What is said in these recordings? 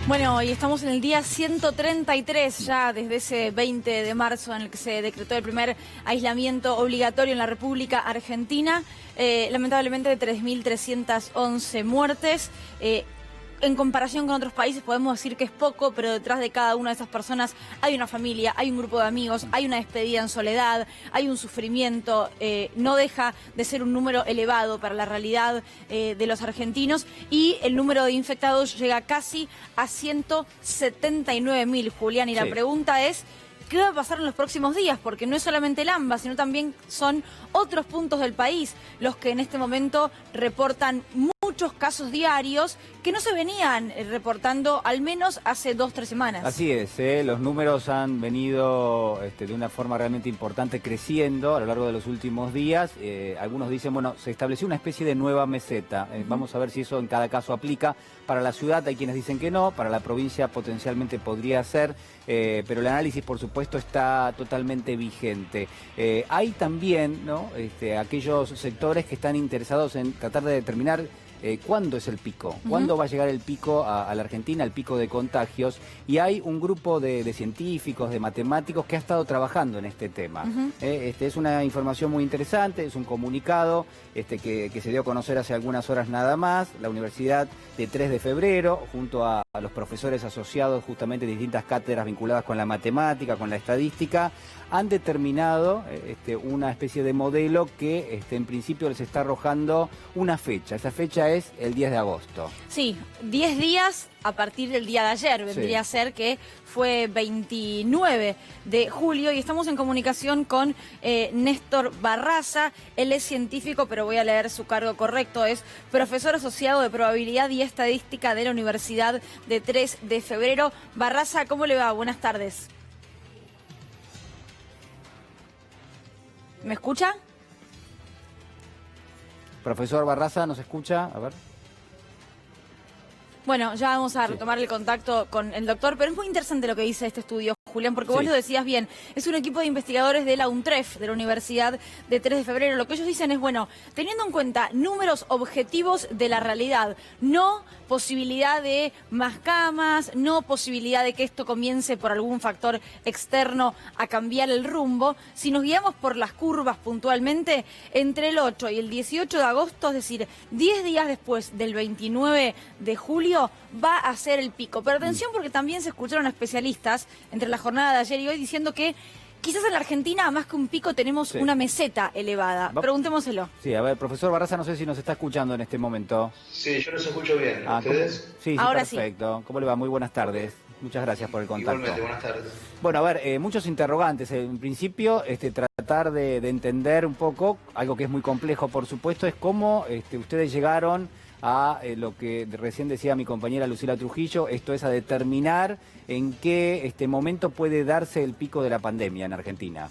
Bueno, y estamos en el día 133 ya desde ese 20 de marzo en el que se decretó el primer aislamiento obligatorio en la República Argentina. Lamentablemente 3.311 muertes. En comparación con otros países podemos decir que es poco, pero detrás de cada una de esas personas hay una familia, hay un grupo de amigos, hay una despedida en soledad, hay un sufrimiento. No deja de ser un número elevado para la realidad de los argentinos, y el número de infectados llega casi a 179.000, Julián. Y la pregunta es, ¿qué va a pasar en los próximos días? Porque no es solamente el AMBA, sino también son otros puntos del país los que en este momento reportan muchos casos diarios que no se venían reportando al menos hace 2 o 3 semanas. Así es, los números han venido de una forma realmente importante creciendo a lo largo de los últimos días. Algunos dicen, bueno, se estableció una especie de nueva meseta. Vamos a ver si eso en cada caso aplica. Para la ciudad hay quienes dicen que no, para la provincia potencialmente podría ser, pero el análisis, por supuesto, está totalmente vigente. Hay también, ¿no?, aquellos sectores que están interesados en tratar de determinar cuándo es el pico, cuándo va a llegar el pico a la Argentina, el pico de contagios, y hay un grupo de científicos, de matemáticos que ha estado trabajando en este tema. Es una información muy interesante, es un comunicado que se dio a conocer hace algunas horas nada más. La Universidad de 3 de febrero, junto a los profesores asociados justamente de distintas cátedras vinculadas con la matemática, con la estadística, han determinado una especie de modelo que en principio les está arrojando una fecha. Esa fecha es el 10 de agosto. Sí, 10 días a partir del día de ayer. Vendría a ser que fue 29 de julio y estamos en comunicación con Néstor Barraza. Él es científico, pero voy a leer su cargo correcto. Es profesor asociado de probabilidad y estadística de la Universidad de 3 de febrero. Barraza, ¿cómo le va? Buenas tardes. ¿Me escucha? Profesor Barraza, ¿nos escucha? A ver. Bueno, ya vamos a retomar el contacto con el doctor, pero es muy interesante lo que dice este estudio, Julián, porque vos lo decías bien, es un equipo de investigadores de la UNTREF, de la Universidad de 3 de febrero. Lo que ellos dicen es, bueno, teniendo en cuenta números objetivos de la realidad, no posibilidad de más camas, no posibilidad de que esto comience por algún factor externo a cambiar el rumbo, si nos guiamos por las curvas puntualmente, entre el 8 y el 18 de agosto, es decir, 10 días después del 29 de julio, va a ser el pico. Pero atención, porque también se escucharon a especialistas entre la jornada de ayer y hoy diciendo que quizás en la Argentina, más que un pico, tenemos una meseta elevada. Preguntémoselo. Sí, a ver, profesor Barraza, no sé si nos está escuchando en este momento. Sí, yo los escucho bien. ¿Ustedes? Sí, ahora perfecto. ¿Cómo le va? Muy buenas tardes. Muchas gracias por el contacto. Igualmente, buenas tardes. Bueno, a ver, muchos interrogantes. En principio, tratar de entender un poco, algo que es muy complejo, por supuesto, es cómo ustedes llegaron a lo que recién decía mi compañera Lucila Trujillo, esto es a determinar en qué momento puede darse el pico de la pandemia en Argentina.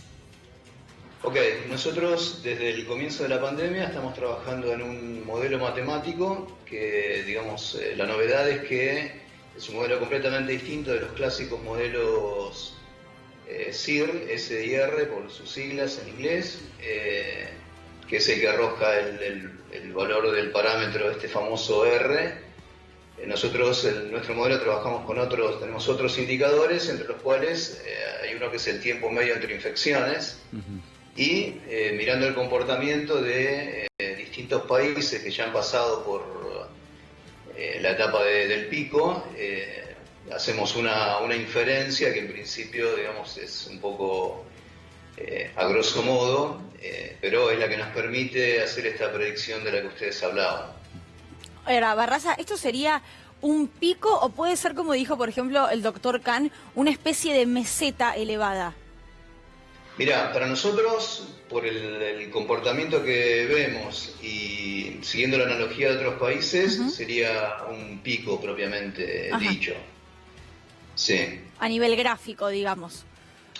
Ok, nosotros desde el comienzo de la pandemia estamos trabajando en un modelo matemático que, digamos, la novedad es que es un modelo completamente distinto de los clásicos modelos SIR, SIR por sus siglas en inglés, que es el que arroja el valor del parámetro, famoso R. Nosotros en nuestro modelo trabajamos con tenemos otros indicadores, entre los cuales hay uno que es el tiempo medio entre infecciones, y mirando el comportamiento de distintos países que ya han pasado por la etapa del pico, hacemos una inferencia que en principio, digamos, es un poco a grosso modo, pero es la que nos permite hacer esta predicción de la que ustedes hablaban. Ahora, Barraza, ¿esto sería un pico o puede ser, como dijo, por ejemplo, el doctor Kahn, una especie de meseta elevada? Mirá, para nosotros, por el comportamiento que vemos y siguiendo la analogía de otros países, sería un pico propiamente dicho. Sí. A nivel gráfico, digamos.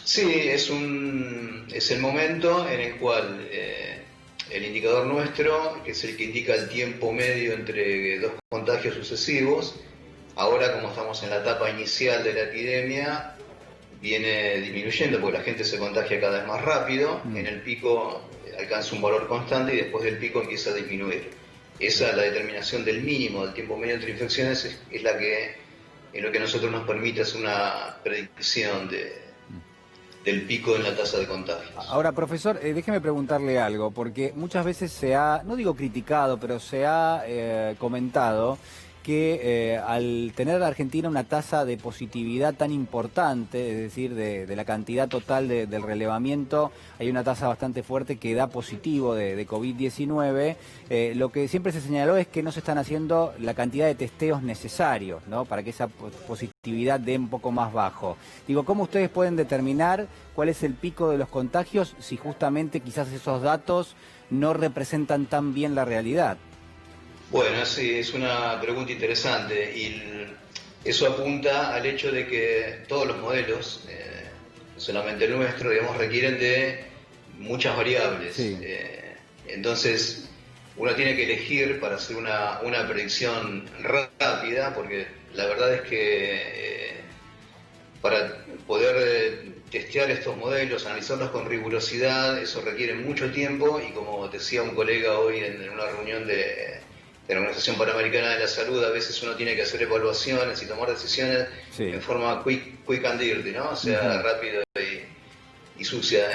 Sí, es el momento en el cual el indicador nuestro, que es el que indica el tiempo medio entre 2 contagios sucesivos, ahora como estamos en la etapa inicial de la epidemia, viene disminuyendo porque la gente se contagia cada vez más rápido, en el pico alcanza un valor constante y después del pico empieza a disminuir. La determinación del mínimo del tiempo medio entre infecciones es la que en lo que a nosotros nos permite hacer una predicción del pico en la tasa de contagios. Ahora, profesor, déjeme preguntarle algo, porque muchas veces se ha, no digo criticado, pero se ha comentado que al tener la Argentina una tasa de positividad tan importante, es decir, de la cantidad total del relevamiento, hay una tasa bastante fuerte que da positivo de COVID-19, lo que siempre se señaló es que no se están haciendo la cantidad de testeos necesarios, ¿no?, para que esa positividad dé un poco más bajo. Digo, ¿cómo ustedes pueden determinar cuál es el pico de los contagios si justamente quizás esos datos no representan tan bien la realidad? Bueno, sí, es una pregunta interesante y eso apunta al hecho de que todos los modelos, solamente el nuestro, digamos, requieren de muchas variables. Sí. Entonces, uno tiene que elegir para hacer una predicción rápida, porque la verdad es que para poder testear estos modelos, analizarlos con rigurosidad, eso requiere mucho tiempo y, como decía un colega hoy en una reunión de la Organización Panamericana de la Salud, a veces uno tiene que hacer evaluaciones y tomar decisiones en forma quick and dirty, ¿no? O sea, rápido y sucia.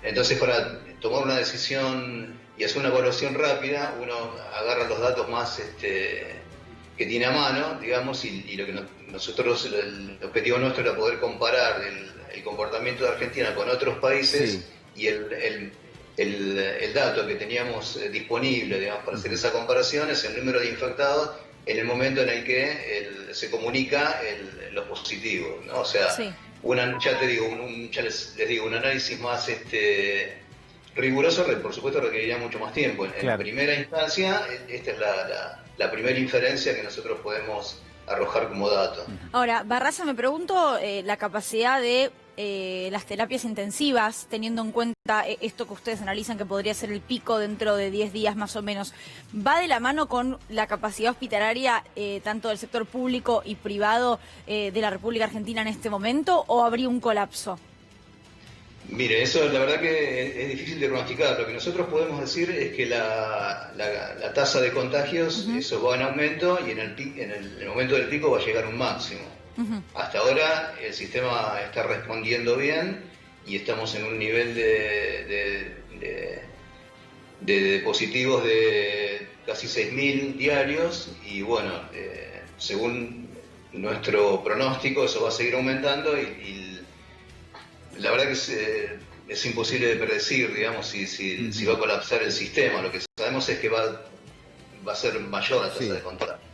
Entonces, para tomar una decisión y hacer una evaluación rápida, uno agarra los datos más que tiene a mano, digamos, y lo que nosotros, el objetivo nuestro era poder comparar el comportamiento de Argentina con otros países y el dato que teníamos disponible, digamos, para hacer esa comparación es el número de infectados en el momento en el que se comunica los positivos, ¿no? O sea, ya les digo, un análisis más riguroso, por supuesto, requeriría mucho más tiempo. En primera instancia, esta es la primera inferencia que nosotros podemos arrojar como dato. Ahora, Barraza, me pregunto la capacidad de las terapias intensivas, teniendo en cuenta esto que ustedes analizan que podría ser el pico dentro de 10 días más o menos, ¿va de la mano con la capacidad hospitalaria tanto del sector público y privado de la República Argentina en este momento, o habría un colapso? Mire, eso la verdad que es difícil de pronosticar. Lo que nosotros podemos decir es que la tasa de contagios, eso va en aumento, y en el momento del pico va a llegar a un máximo. Hasta ahora el sistema está respondiendo bien y estamos en un nivel de positivos de casi 6.000 diarios y bueno, según nuestro pronóstico eso va a seguir aumentando y la verdad que es imposible de predecir, digamos, si va a colapsar el sistema. Lo que sabemos es que va a ser mayor la tasa de contagio.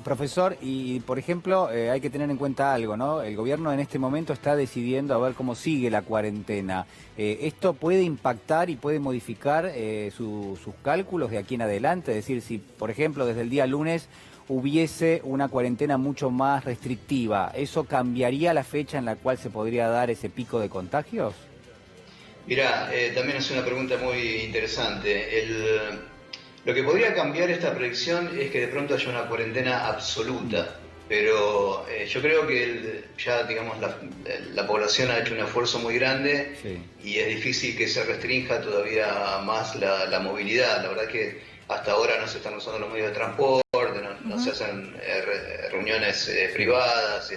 Profesor, y por ejemplo, hay que tener en cuenta algo, ¿no? El gobierno en este momento está decidiendo a ver cómo sigue la cuarentena. ¿Esto puede impactar y puede modificar sus cálculos de aquí en adelante? Es decir, si, por ejemplo, desde el día lunes hubiese una cuarentena mucho más restrictiva, ¿eso cambiaría la fecha en la cual se podría dar ese pico de contagios? Mirá, también es una pregunta muy interesante. Lo que podría cambiar esta predicción es que de pronto haya una cuarentena absoluta, pero yo creo que ya, digamos, la población ha hecho un esfuerzo muy grande y es difícil que se restrinja todavía más la movilidad. La verdad que hasta ahora no se están usando los medios de transporte, no se hacen reuniones privadas,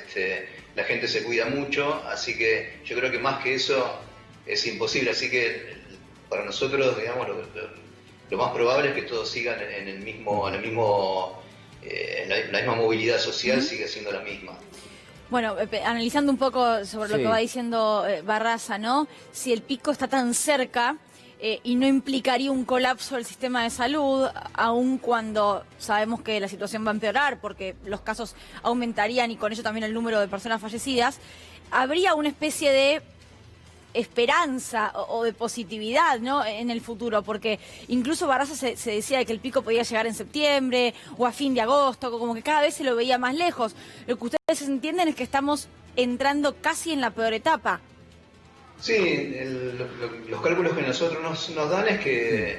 la gente se cuida mucho, así que yo creo que más que eso es imposible. Así que para nosotros, digamos, lo más probable es que todos sigan en la misma movilidad social, sigue siendo la misma. Bueno, analizando un poco sobre lo que va diciendo Barraza, ¿no? Si el pico está tan cerca y no implicaría un colapso del sistema de salud, aun cuando sabemos que la situación va a empeorar porque los casos aumentarían y con ello también el número de personas fallecidas, habría una especie de esperanza o de positividad, ¿no?, en el futuro, porque incluso Barraza se decía de que el pico podía llegar en septiembre o a fin de agosto, como que cada vez se lo veía más lejos. Lo que ustedes entienden es que estamos entrando casi en la peor etapa. Sí, los cálculos que nosotros nos dan es que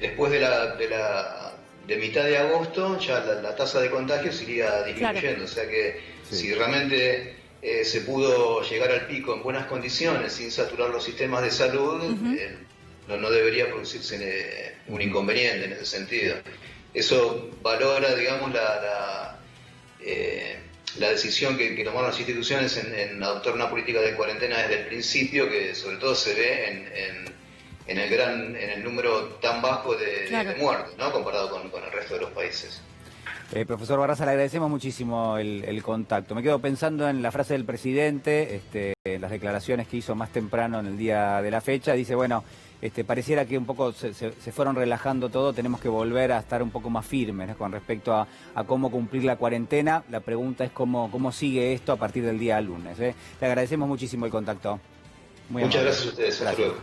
después de mitad de agosto ya la tasa de contagios iría disminuyendo, o sea que si realmente se pudo llegar al pico en buenas condiciones sin saturar los sistemas de salud, no debería producirse un inconveniente en ese sentido. Eso valora, digamos, la decisión que tomaron las instituciones en adoptar una política de cuarentena desde el principio, que sobre todo se ve en el número tan bajo de muertes, ¿no? Comparado con el resto de los países. Profesor Barraza, le agradecemos muchísimo el contacto. Me quedo pensando en la frase del presidente, en las declaraciones que hizo más temprano en el día de la fecha. Dice, bueno, pareciera que un poco se fueron relajando todo, tenemos que volver a estar un poco más firmes, ¿no? Con respecto a cómo cumplir la cuarentena. La pregunta es cómo sigue esto a partir del día lunes. Le agradecemos muchísimo el contacto. Muchas gracias a ustedes. Hasta luego.